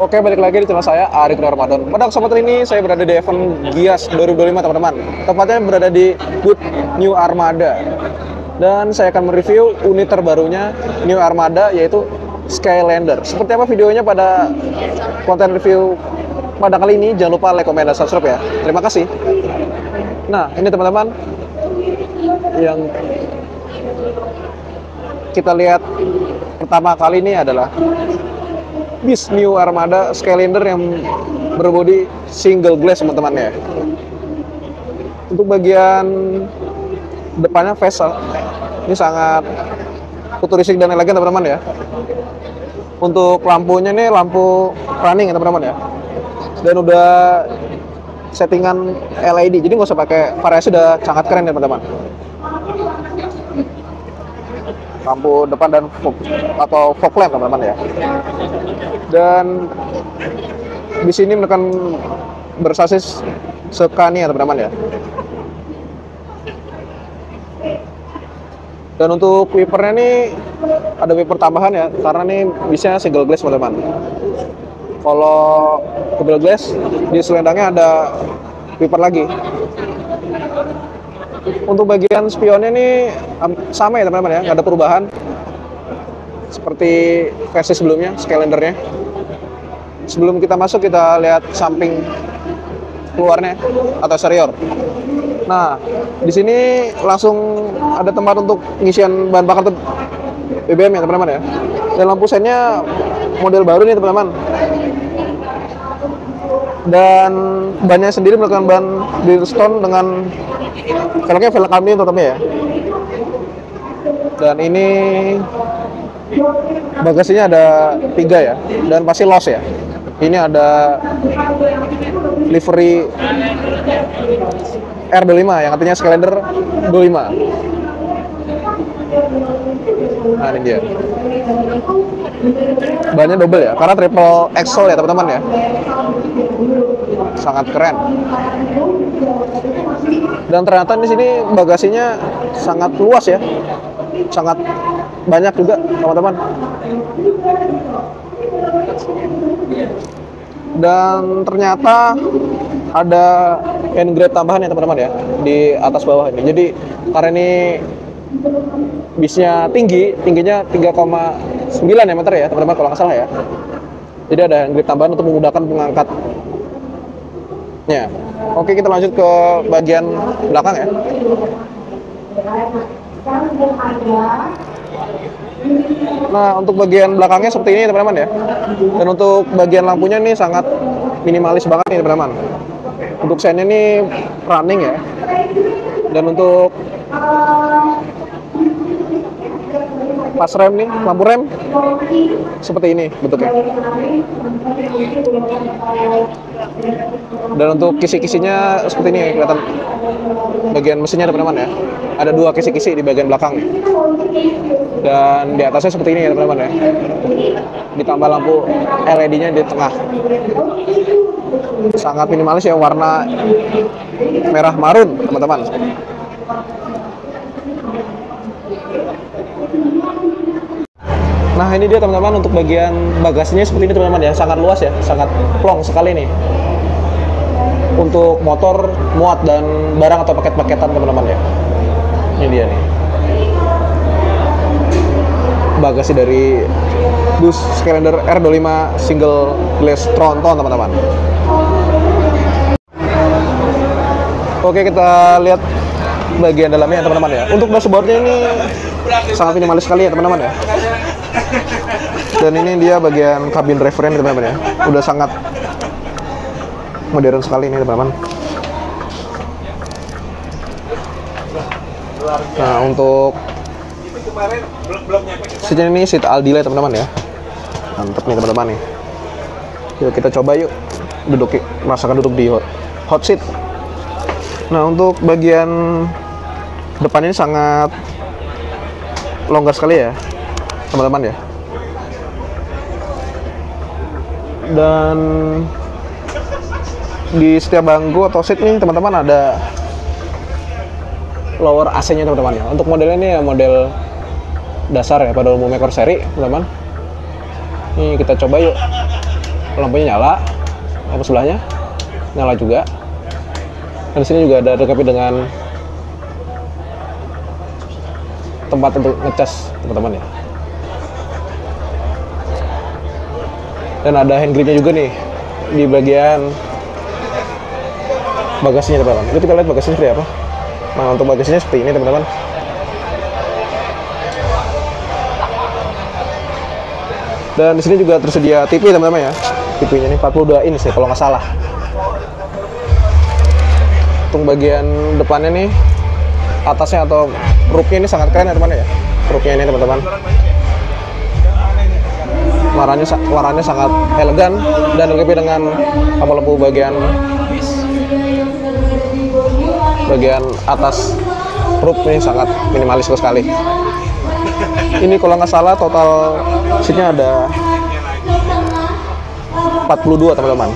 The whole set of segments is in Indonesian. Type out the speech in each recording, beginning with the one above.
Oke, balik lagi di channel saya, Arik Ramadan. Pada kesempatan ini saya berada di event Gias 2025, teman-teman. Tepatnya berada di booth New Armada. Dan saya akan mereview unit terbarunya New Armada, yaitu Skylander. Seperti apa videonya pada konten review pada kali ini, jangan lupa like, komen, dan subscribe ya. Terima kasih. Nah, ini teman-teman yang kita lihat pertama kali ini adalah bis New Armada Skylander yang berbodi single glass, teman-teman ya. Untuk bagian depannya Vesel ini sangat futuristik dan elegan, teman-teman ya. Untuk lampunya ini lampu running ya, teman-teman ya. Dan udah settingan LED, jadi nggak usah pakai variasi, udah sangat keren ya, teman-teman. Lampu depan dan atau fog lamp, teman-teman ya. Dan di sini menekan bersasis Scania, teman-teman ya. Dan untuk wipernya ini ada wiper tambahan ya, karena ini bisa single glass, teman-teman. Kalau double glass di selendangnya ada wiper lagi. Untuk bagian spionnya ini sama ya, teman-teman ya, nggak ada perubahan seperti versi sebelumnya Skylandernya. Sebelum kita masuk, kita lihat samping keluarnya atau eksterior. Nah, di sini langsung ada tempat untuk pengisian bahan bakar BBM ya, teman-teman ya. Dan lampu sennya model baru nih, teman-teman. Dan bannya sendiri melakukan ban Bridgestone dengan velgnya velg aluminium tetapnya ya. Dan ini bagasinya ada 3 ya, dan pasti los ya. Ini ada livery R25 yang artinya Skylander 25. Nah, ini dia. Bannya double ya, karena triple axle ya, teman-teman ya. Sangat keren. Dan ternyata di sini bagasinya sangat luas ya. Sangat banyak juga, teman-teman. Dan ternyata ada hand grab tambahan ya, teman-teman ya, di atas bawah ini. Jadi karena ini bisnya tingginya 3,9 ya meter ya, teman-teman, kalau nggak salah ya. Jadi ada hand grab tambahan untuk memudahkan pengangkatnya. Oke, kita lanjut ke bagian belakang ya. Nah, untuk bagian belakangnya seperti ini, teman-teman ya. Dan untuk bagian lampunya ini sangat minimalis banget nih, teman-teman. Untuk sennya ini running ya. Dan untuk pas rem nih, lampu rem seperti ini bentuknya. Dan untuk kisi-kisinya seperti ini, kelihatan bagian mesinnya, teman-teman ya. Ada 2 kisi-kisi di bagian belakang. Dan di atasnya seperti ini ya, teman-teman ya. Ditambah lampu LED-nya di tengah. Sangat minimalis ya, warna merah marun, teman-teman. Nah, ini dia, teman-teman, untuk bagian bagasinya seperti ini, teman-teman ya. Sangat luas ya, sangat plong sekali nih. Untuk motor, muat, dan barang atau paket-paketan, teman-teman ya. Ini dia nih. Bagasi dari bus Skylander R25 single glass Tronton, teman-teman. Oke, kita lihat bagian dalamnya, teman-teman ya. Untuk dashboardnya ini sangat minimalis sekali ya, teman-teman ya. Dan ini dia bagian kabin drivernya, teman-teman ya. Udah sangat modern sekali ini, teman-teman. Nah, untuk seatnya ini seat Aldila, teman-teman ya. Mantap nih, teman-teman nih. Yuk kita coba yuk merasakan duduk di hot seat. Nah, untuk bagian depan ini sangat longgar sekali ya, teman-teman ya. Dan di setiap bangku atau seat nih, teman-teman, ada lower AC-nya, teman-teman ya. Untuk modelnya ini ya model dasar ya pada umumnya core seri, teman-teman. Ini kita coba yuk. lampunya nyala, lampu sebelahnya nyala juga. Dan di sini juga ada dilengkapi dengan tempat untuk ngecas teman-teman ya. Dan ada hand gripnya juga nih di bagian bagasinya teman-teman. Itu kita lihat bagasinya seperti apa. Nah, untuk bagasinya seperti ini teman-teman. Dan di sini juga tersedia TV teman-teman ya. TV-nya ini 42 inch ya kalau nggak salah. Untuk bagian depannya nih, atasnya atau roofnya ini sangat keren ya teman-teman ya. Roofnya ini teman-teman. Warnanya sangat elegan dan dilengkapi dengan lampu-lampu bagian atas roof ini sangat minimalis sekali. Ini kalau nggak salah total seatnya ada 42 teman-teman.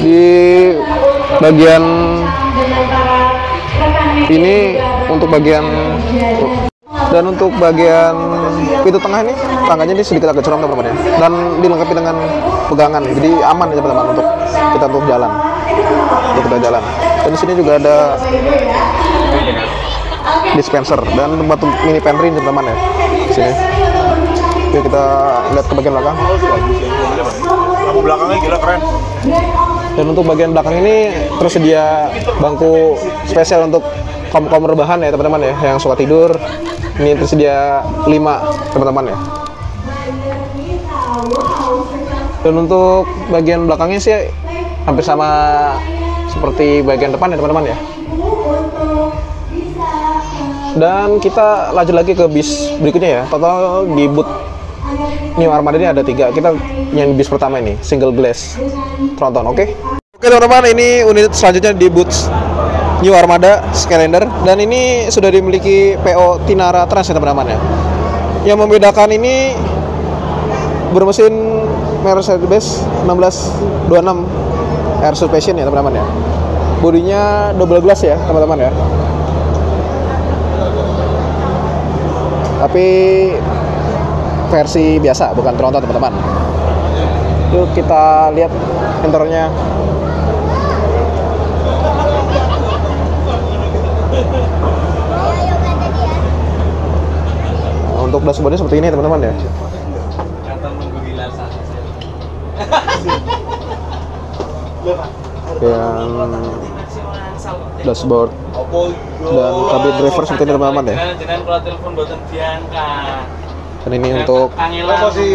Di bagian ini untuk bagian dan untuk bagian pintu tengah ini tangganya ini sedikit agak curam teman-teman ya, dan dilengkapi dengan pegangan, jadi aman ya teman-teman untuk jalan. Dan di sini juga ada dispenser dan tempat mini pantry teman-teman ya. Di sini. Yuk kita lihat ke bagian belakang. Lampu belakangnya gila keren. Dan untuk bagian belakang ini tersedia bangku spesial untuk kaum rebahan ya teman-teman ya, yang suka tidur. Ini tersedia 5 teman-teman ya. Dan untuk bagian belakangnya sih hampir sama seperti bagian depan ya teman-teman ya. Dan kita lanjut lagi ke bis berikutnya ya. Total di boot New Armada ini ada 3. Kita yang bis pertama ini single glass tronton. Oke teman-teman, ini unit selanjutnya di boot New Armada Skylander, dan ini sudah dimiliki PO Tinara Trans ya teman-teman ya. Yang membedakan ini bermesin Mercedes 1626 Air Suspension ya teman-teman ya. Bodinya double glass ya teman-teman ya. Tapi versi biasa, bukan tronton teman-teman. Yuk kita lihat interiornya. Untuk dashboardnya seperti ini teman-teman ya. Yang dashboard dan kabin driver seperti ini teman-teman ya. Dan ini untuk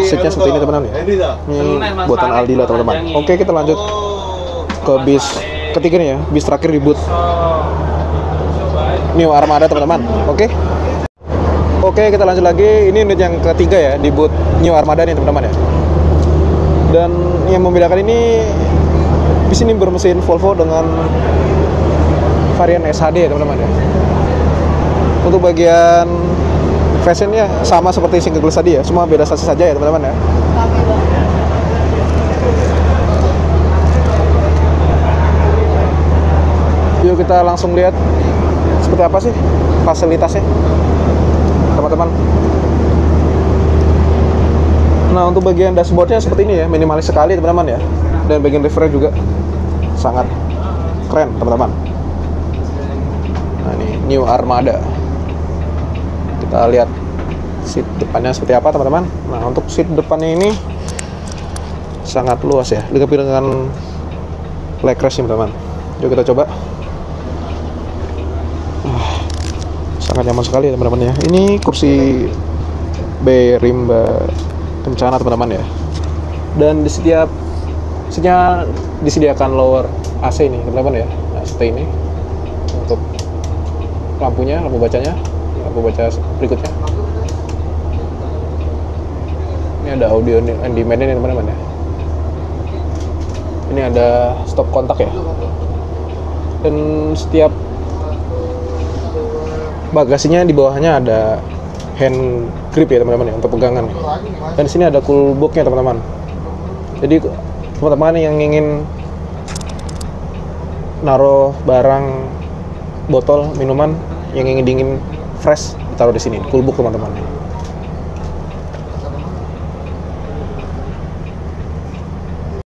seatnya seperti ini teman-teman ya. Ini buatan Aldila teman-teman. Oke, kita lanjut ke bis ketiga nih ya, bis terakhir di boot New Armada teman-teman. Oke, kita lanjut lagi. Ini unit yang ketiga ya di boot New Armada nih teman-teman ya. Dan yang membedakan ini bis ini bermesin Volvo dengan varian SHD ya teman-teman ya. Untuk bagian fashionnya sama seperti single glass tadi ya, semua beda sasis saja ya teman-teman ya. Yuk kita langsung lihat seperti apa sih fasilitasnya teman-teman. Nah, untuk bagian dashboardnya seperti ini ya, minimalis sekali teman-teman ya. Dan bagian revernya juga sangat keren teman-teman. Nah, ini New Armada. Kita lihat seat depannya seperti apa teman-teman. Nah, untuk seat depannya ini sangat luas ya, dilengkapi dengan leg rest teman-teman. Yuk kita coba. Sangat nyaman sekali teman-teman ya. Ini kursi B rimba kencana teman-teman ya. Dan di setiap seatnya disediakan lower AC nih teman-teman ya. Nah, seperti ini untuk lampunya, lampu bacanya, lampu baca berikutnya. Ini ada audio on demand nih teman-teman ya. Ini ada stop kontak ya. Dan setiap bagasinya di bawahnya ada hand grip ya teman-teman ya, untuk pegangan. Dan di sini ada cool box-nya teman-teman. Jadi teman-teman yang ingin naruh barang, botol minuman yang ingin dingin fresh, taruh di sini, cool box teman-teman.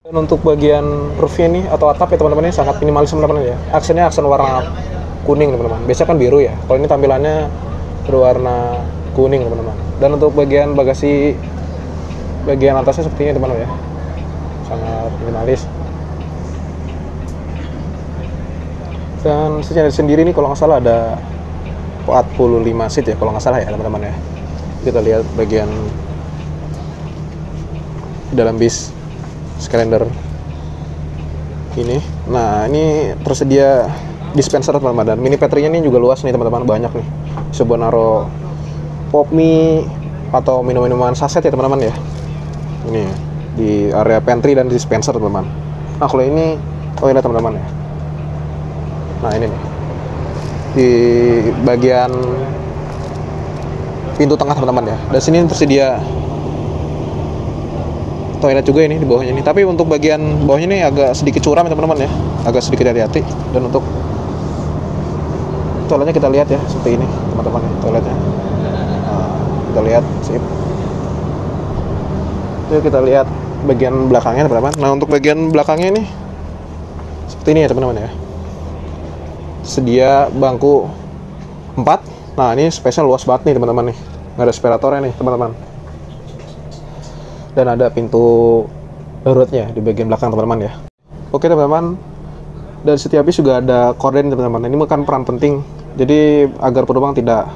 Dan untuk bagian roofnya ini atau atap ya teman-teman, ini sangat minimalis teman-teman ya. Aksennya aksen warna kuning teman-teman. Biasanya kan biru ya. Kalau ini tampilannya berwarna kuning teman-teman. Dan untuk bagian bagasi bagian atasnya seperti ini teman-teman ya. Sangat minimalis. Dan secara sendiri ini kalau nggak salah ada 45 seat ya kalau nggak salah ya teman-teman ya. Kita lihat bagian dalam bis Skylander ini. Nah, ini tersedia dispenser teman-teman, dan mini pantry-nya ini juga luas nih teman-teman, banyak nih. Bisa buat naro pop mie atau minum-minuman saset ya teman-teman ya. Ini di area pantry dan dispenser teman-teman. Nah, kalau ini toilet teman-teman ya. Nah, ini nih di bagian pintu tengah teman-teman ya. Dan sini tersedia toilet juga ini di bawahnya ini. Tapi untuk bagian bawahnya ini agak sedikit curam ya teman-teman ya. Agak sedikit hati-hati. Dan untuk toiletnya kita lihat ya seperti ini teman-teman ya, toiletnya. Nah, kita lihat sip. Yuk kita lihat bagian belakangnya teman-teman. Nah, untuk bagian belakangnya ini seperti ini ya teman-teman ya. Sedia bangku 4. Nah, ini spesial luas banget nih teman-teman nih. Nggak ada separatornya nih teman-teman. Dan ada pintu daruratnya di bagian belakang teman-teman ya. Oke teman-teman, dari setiap bis juga ada korden teman-teman. Ini bukan peran penting, jadi agar penumpang tidak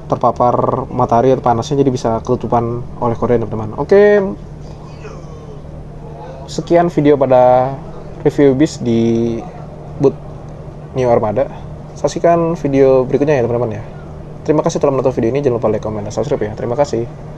terpapar matahari atau panasnya, jadi bisa ketutupan oleh korden teman-teman. Oke, sekian video pada review bis di booth New Armada. Saksikan video berikutnya ya teman-teman ya. Terima kasih telah menonton video ini. Jangan lupa like, comment, dan subscribe ya. Terima kasih.